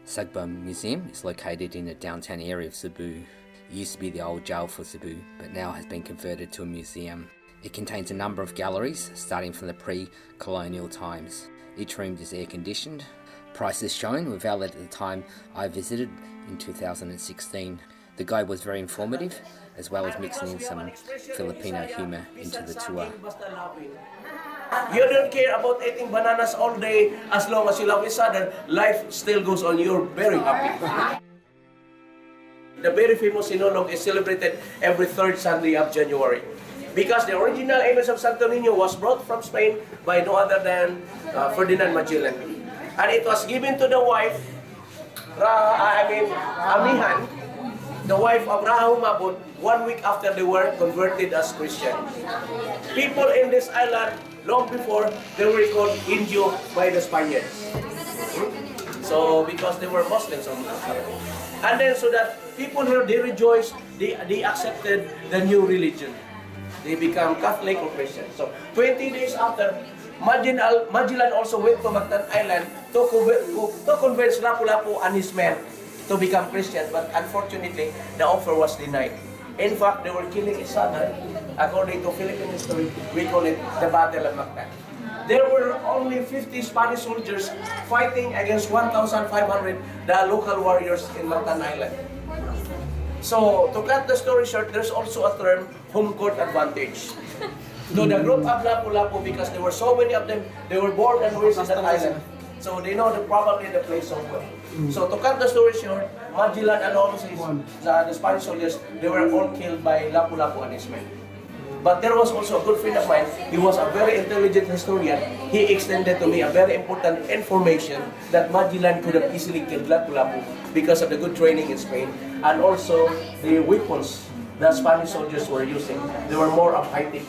Sugbo Museum is located in the downtown area of Cebu. It used to be the old jail for Cebu, but now has been converted to a museum. It contains a number of galleries, starting from the pre-colonial times. Each room is air-conditioned. Prices shown were valid at the time I visited in 2016. The guide was very informative, as well as mixing in some Filipino humor into the tour. You don't care about eating bananas all day. As long as you love each other, life still goes on. You're very happy. The very famous Sinulog is celebrated every third Sunday of January. Because the original image of Santo Niño was brought from Spain by no other than Ferdinand Magellan. And it was given to the wife, Amihan, the wife of Rahumabon, 1 week after they were converted as Christian. People in this island, long before, they were called Indio by the Spaniards. So, because they were Muslims. And then, so that people here, they rejoiced, they accepted the new religion. They become Catholic or Christian. So, 20 days after, Magellan also went to Mactan Island to convince Lapu-Lapu and his men to become Christian, but unfortunately, the offer was denied. In fact, they were killing each other. According to Philippine history, we call it the Battle of Mactan. There were only 50 Spanish soldiers fighting against 1,500 the local warriors in Mactan Island. So, to cut the story short, there's also a term, home court advantage. So the group of Lapu-Lapu, because there were so many of them, they were born and raised in that island. So they know probably the place so well. So to cut the story short, Magellan and all the Spanish soldiers, they were all killed by Lapu-Lapu and his men. But there was also a good friend of mine. He was a very intelligent historian. He extended to me a very important information that Magellan could have easily killed Lapu-Lapu because of the good training in Spain and also the weapons the Spanish soldiers were using. They were more of high-tech.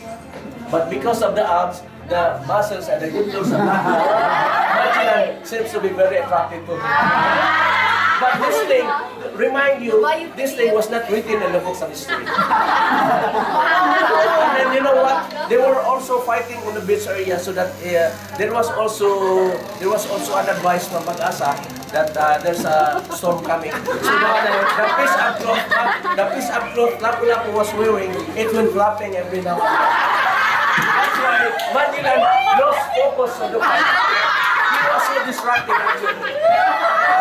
But because of the abs, the muscles and the good looks of Magellan seems to be very attractive to him. But this thing, remind you, this thing was not written in the books of history. And then you know what? They were also fighting on the beach area, so that there was also an advice from Pag-asa that there's a storm coming. So the piece of cloth Lapu-Lapu was wearing, it went flapping every now and then. That's why Magellan lost focus on the fight. He was so distracted actually.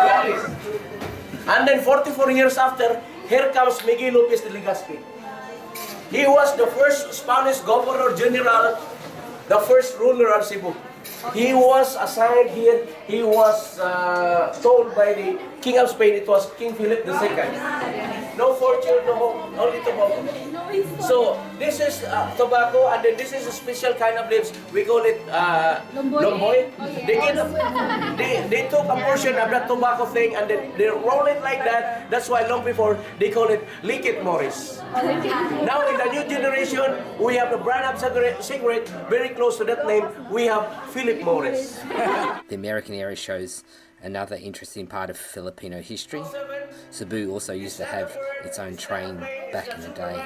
Really. And then 44 years after, here comes Miguel Lopez de Legazpi. He was the first Spanish Governor General, the first ruler of Cebu. He was assigned here, he was told by the King of Spain, it was King Philip II. No fortune, no home, only tobacco. So this is tobacco, and then this is a special kind of leaves. We call it lomboy. They took a portion of that tobacco thing and then they roll it like that. That's why long before they call it Liquid Morris. Now in the new generation, we have the brand of cigarette very close to that name. We have Philip Morris. The American area shows another interesting part of Filipino history. Cebu also used to have its own train back in the day.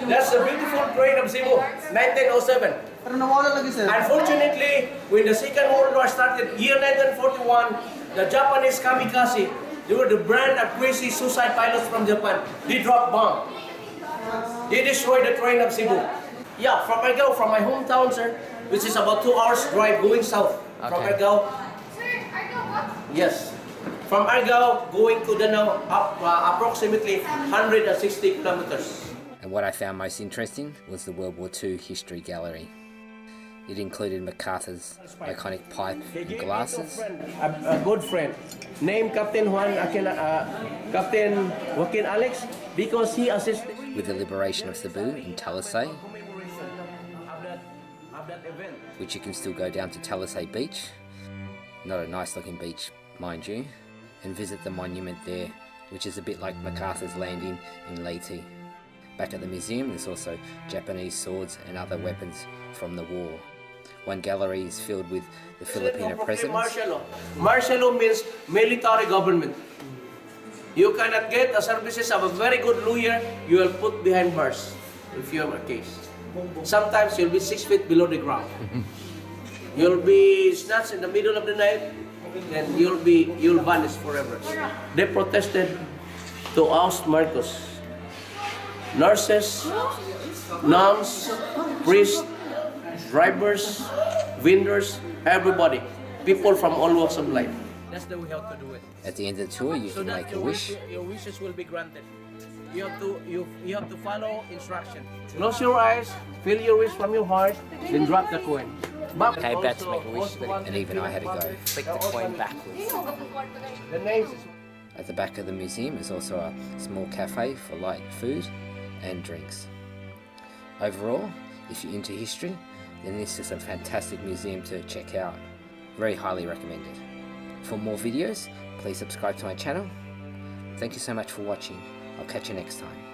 That's the beautiful train of Cebu, 1907. Unfortunately, when the Second World War started, year 1941, the Japanese kamikaze, they were the brand of crazy suicide pilots from Japan. They dropped bomb. They destroyed the train of Cebu. Yeah, from Argao, from my hometown, sir, which is about 2 hours drive going south. From Argao. Yes. From Argao going to Danao, approximately 160 kilometers. And what I found most interesting was the World War II History Gallery. It included MacArthur's iconic pipe and glasses. A good friend named Captain Joaquin Alex, because he assisted with the liberation of Cebu in Talisay, which you can still go down to Talisay Beach. Not a nice looking beach, mind you, and visit the monument there, which is a bit like MacArthur's landing in Leyte. Back at the museum, there's also Japanese swords and other weapons from the war. One gallery is filled with the Filipino presidents. Martial law means military government. You cannot get the services of a very good lawyer, you will put behind bars if you have a case. Sometimes you'll be 6 feet below the ground. You'll be snatched in the middle of the night, then you'll vanish forever. They protested to oust Marcos. Nurses, nuns, priests, drivers, vendors, everybody. People from all walks of life. That's the way how to do it. At the end of the tour, you can make a wish. Your wishes will be granted. You have to follow instruction. Close your eyes, feel your wish from your heart, then drop the coin. Okay, about to make a wish, and even I had to go. Flick the coin backwards. The names. At the back of the museum is also a small cafe for light food and drinks. Overall, if you're into history, then this is a fantastic museum to check out. Very highly recommended. For more videos, please subscribe to my channel. Thank you so much for watching. I'll catch you next time.